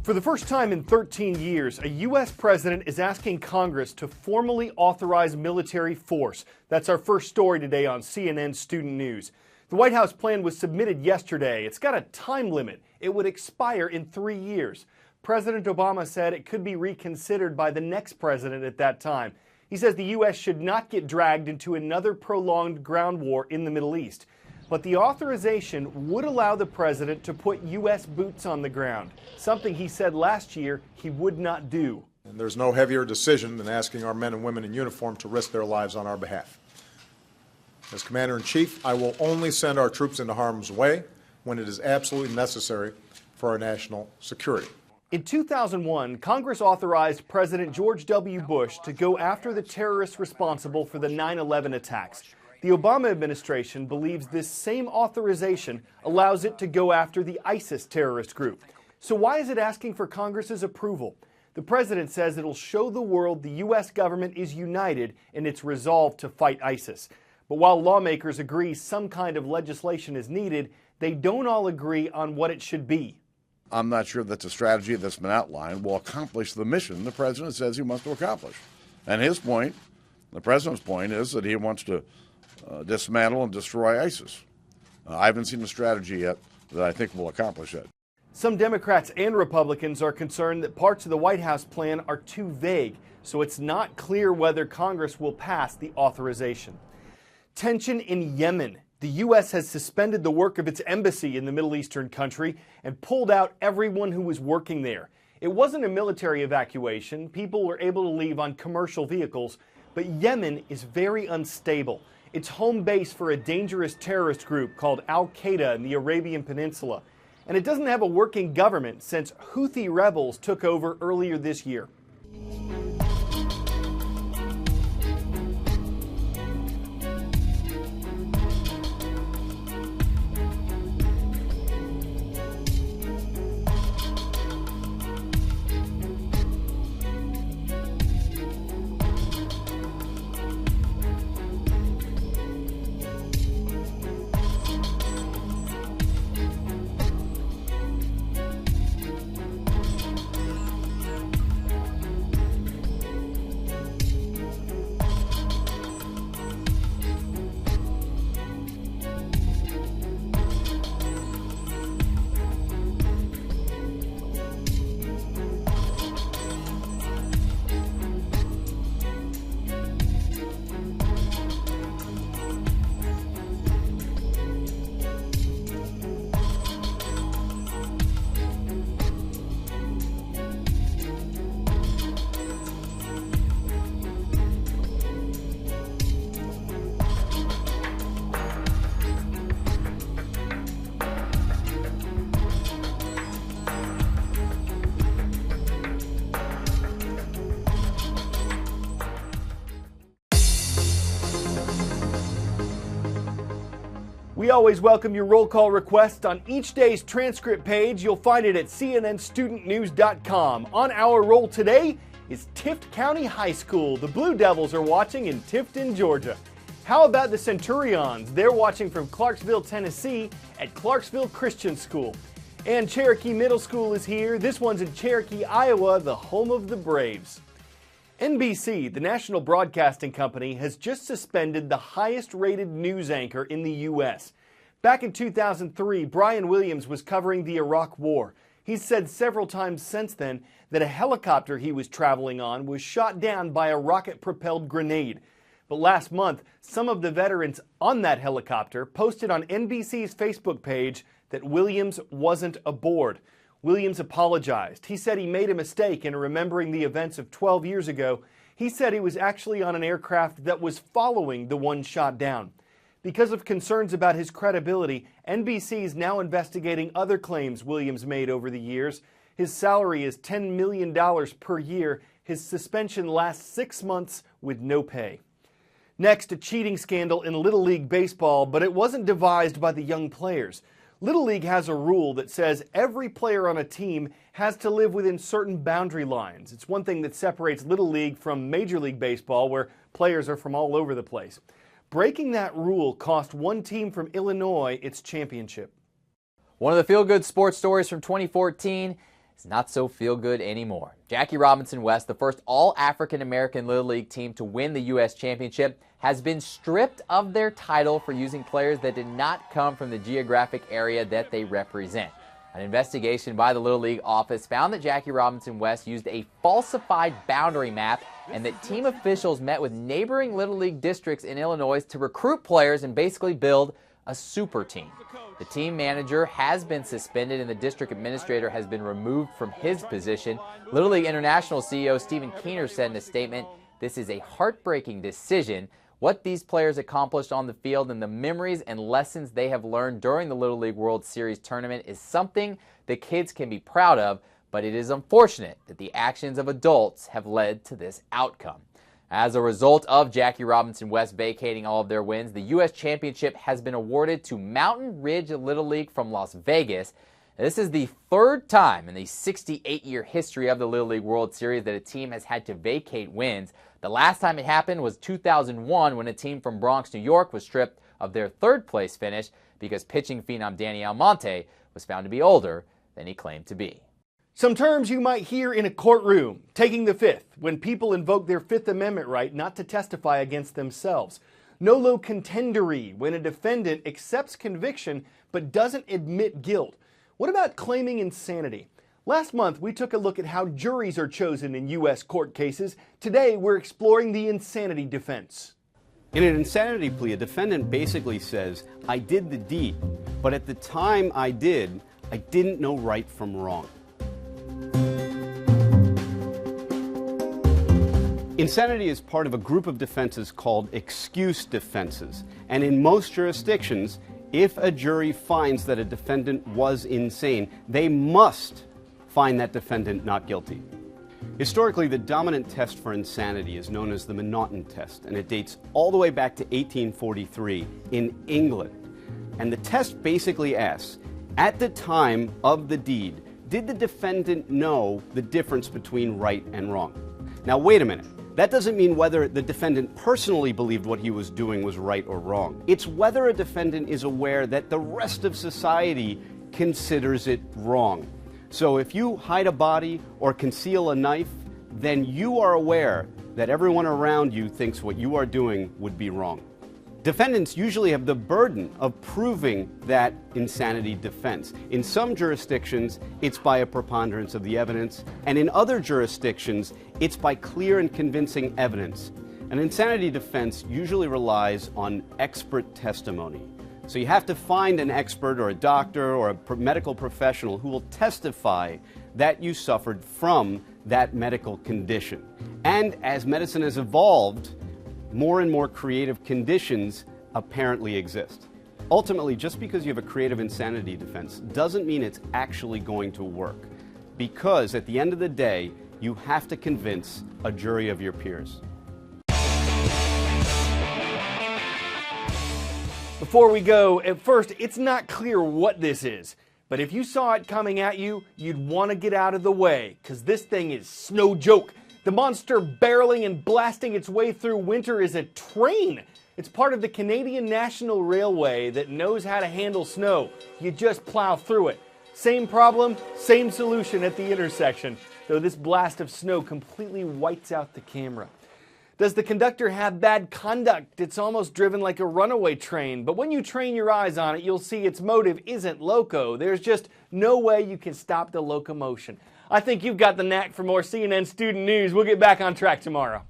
For the first time in 13 years, a U.S. president is asking Congress to formally authorize military force. That's our first story today on CNN Student News. The White House plan was submitted yesterday. It's got a time limit. It would expire in 3 years. President Obama said it could be reconsidered by the next president at that time. He says the U.S. should not get dragged into another prolonged ground war in the Middle East. But the authorization would allow the president to put U.S. boots on the ground, something he said last year he would not do. And there's no heavier decision than asking our men and women in uniform to risk their lives on our behalf. As Commander-in-Chief, I will only send our troops into harm's way when it is absolutely necessary for our national security. In 2001, Congress authorized President George W. Bush to go after the terrorists responsible for the 9/11 attacks. The Obama administration believes this same authorization allows it to go after the ISIS terrorist group. So why is it asking for Congress's approval? The president says it'll show the world the U.S. government is united in its resolve to fight ISIS. But while lawmakers agree some kind of legislation is needed, they don't all agree on what it should be. I'm not sure that the strategy that's been outlined will accomplish the mission the president says he wants to accomplish. And his point, the president's point, is that he wants to dismantle and destroy ISIS. I haven't seen a strategy yet that I think will accomplish that. Some Democrats and Republicans are concerned that parts of the White House plan are too vague, so it's not clear whether Congress will pass the authorization. Tension in Yemen. The U.S. has suspended the work of its embassy in the Middle Eastern country and pulled out everyone who was working there. It wasn't a military evacuation. People were able to leave on commercial vehicles, but Yemen is very unstable. It's home base for a dangerous terrorist group called Al-Qaeda in the Arabian Peninsula. And it doesn't have a working government since Houthi rebels took over earlier this year. We always welcome your roll call requests on each day's transcript page. You'll find it at cnnstudentnews.com. On our roll today is Tift County High School. The Blue Devils are watching in Tifton, Georgia. How about the Centurions? They're watching from Clarksville, Tennessee at Clarksville Christian School. And Cherokee Middle School is here. This one's in Cherokee, Iowa, the home of the Braves. NBC, the national broadcasting company, has just suspended the highest-rated news anchor in the U.S. Back in 2003, Brian Williams was covering the Iraq War. He's said several times since then that a helicopter he was traveling on was shot down by a rocket-propelled grenade. But last month, some of the veterans on that helicopter posted on NBC's Facebook page that Williams wasn't aboard. Williams apologized. He said he made a mistake in remembering the events of 12 years ago. He said he was actually on an aircraft that was following the one shot down. Because of concerns about his credibility, NBC is now investigating other claims Williams made over the years. His salary is $10 million per year. His suspension lasts 6 months with no pay. Next, a cheating scandal in Little League Baseball, but it wasn't devised by the young players. Little League has a rule that says every player on a team has to live within certain boundary lines. It's one thing that separates Little League from Major League Baseball, where players are from all over the place. Breaking that rule cost one team from Illinois its championship. One of the feel-good sports stories from 2014, is not so feel-good anymore. Jackie Robinson West, the first all-African-American Little League team to win the U.S. championship, has been stripped of their title for using players that did not come from the geographic area that they represent. An investigation by the Little League office found that Jackie Robinson West used a falsified boundary map and that team officials met with neighboring Little League districts in Illinois to recruit players and basically build a super team. The team manager has been suspended and the district administrator has been removed from his position. Little League International CEO Stephen Keener said in a statement, "This is a heartbreaking decision. What these players accomplished on the field and the memories and lessons they have learned during the Little League World Series tournament is something the kids can be proud of, but it is unfortunate that the actions of adults have led to this outcome." As a result of Jackie Robinson West vacating all of their wins, the U.S. championship has been awarded to Mountain Ridge Little League from Las Vegas. This is the third time in the 68-year history of the Little League World Series that a team has had to vacate wins. The last time it happened was 2001 when a team from Bronx, New York was stripped of their third-place finish because pitching phenom Danny Almonte was found to be older than he claimed to be. Some terms you might hear in a courtroom: taking the fifth, when people invoke their Fifth Amendment right not to testify against themselves; nolo contendere, when a defendant accepts conviction but doesn't admit guilt. What about claiming insanity? Last month, we took a look at how juries are chosen in U.S. court cases. Today, we're exploring the insanity defense. In an insanity plea, a defendant basically says, "I did the deed, but at the time I did, I didn't know right from wrong." Insanity is part of a group of defenses called excuse defenses, and in most jurisdictions, if a jury finds that a defendant was insane, they must find that defendant not guilty. Historically, the dominant test for insanity is known as the M'Naughton test, and it dates all the way back to 1843 in England. And the test basically asks, at the time of the deed, did the defendant know the difference between right and wrong? Now, wait a minute. That doesn't mean whether the defendant personally believed what he was doing was right or wrong. It's whether a defendant is aware that the rest of society considers it wrong. So if you hide a body or conceal a knife, then you are aware that everyone around you thinks what you are doing would be wrong. Defendants usually have the burden of proving that insanity defense. In some jurisdictions, it's by a preponderance of the evidence, and in other jurisdictions, it's by clear and convincing evidence. An insanity defense usually relies on expert testimony. So you have to find an expert or a doctor or a medical professional who will testify that you suffered from that medical condition. And as medicine has evolved, more and more creative conditions apparently exist. Ultimately, just because you have a creative insanity defense doesn't mean it's actually going to work, because at the end of the day, you have to convince a jury of your peers. Before we go, at first, it's not clear what this is, but if you saw it coming at you, you'd want to get out of the way, because this thing is no joke. The monster barreling and blasting its way through winter is a train. It's part of the Canadian National Railway that knows how to handle snow. You just plow through it. Same problem, same solution at the intersection, though this blast of snow completely whites out the camera. Does the conductor have bad conduct? It's almost driven like a runaway train, but when you train your eyes on it, you'll see its motive isn't loco. There's just no way you can stop the locomotion. I think you've got the knack for more CNN student news. We'll get back on track tomorrow.